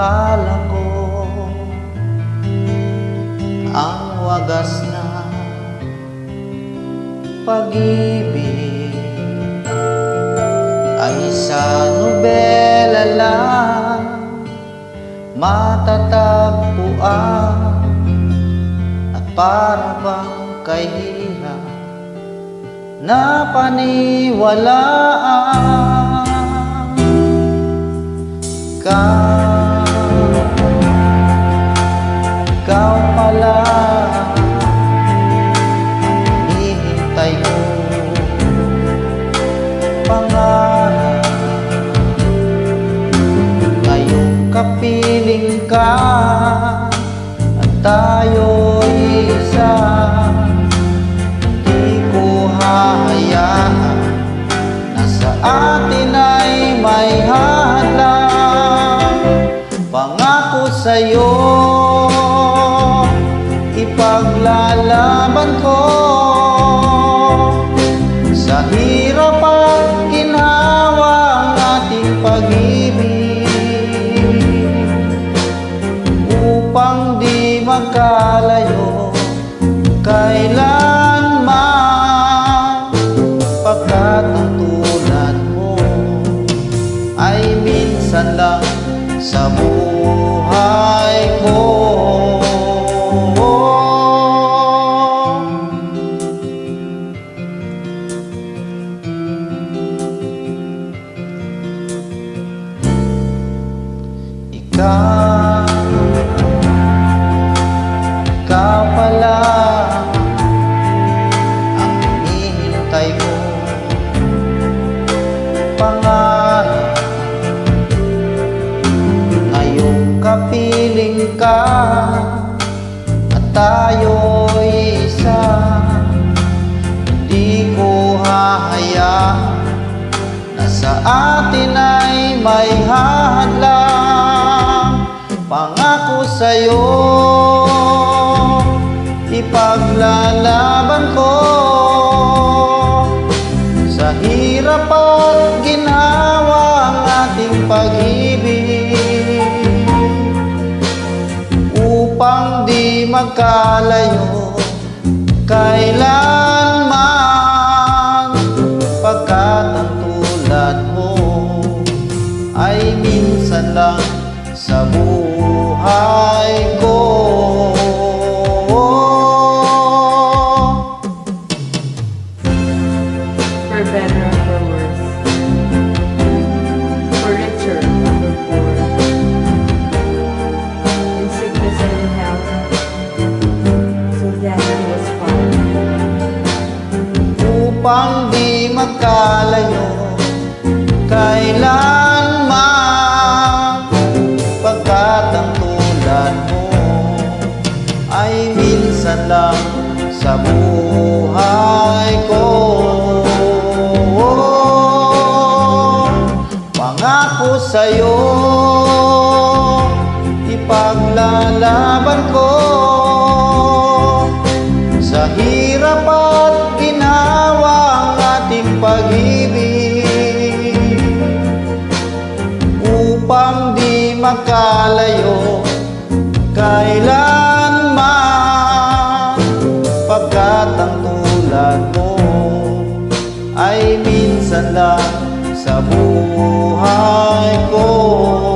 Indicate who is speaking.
Speaker 1: akala ko ang wagas na pag-ibig ay sa nobela lang matatagpuan, at para bang kay hirap na paniwalaan. Ikaw pala hinihintay ko, pangarap ngayong kapiling ka at tayo'y isa. Di ko hahayaan na sa atin ay may hadlang. Pangako sa'yo, ipaglalaban ko sa hirap at ginhawa ang ating pag-ibig, upang di magkalayo kailanman, pagkat ang tulad mo ay minsan lang sa buhay ko. Ikaw pala ang hinihintay ko, pangarap ngayong kapiling ka at tayo'y isa. Di ko hahayaan na sa atin ay may hadlang. Pangako sa'yo, ipaglalaban ko sa hirap at ginhawa ang ating pag-ibig, upang di magkalayo kailanman, pagkat ang tulad mo ay minsan lang sa buhay ko.
Speaker 2: For better or for worse, for richer or for poor, in sickness and in health, so that he was found.
Speaker 1: Upang di magkalayo kailanman, pagkat ang tulad mo ay minsan lang sa buhay ko. Pangako sa'yo, ipaglalaban ko sa hirap at ginhawa ang ating pag-ibig, upang di magkalayo kailanman, pagkat ang tulad mo ay minsan lang sa buhay ko.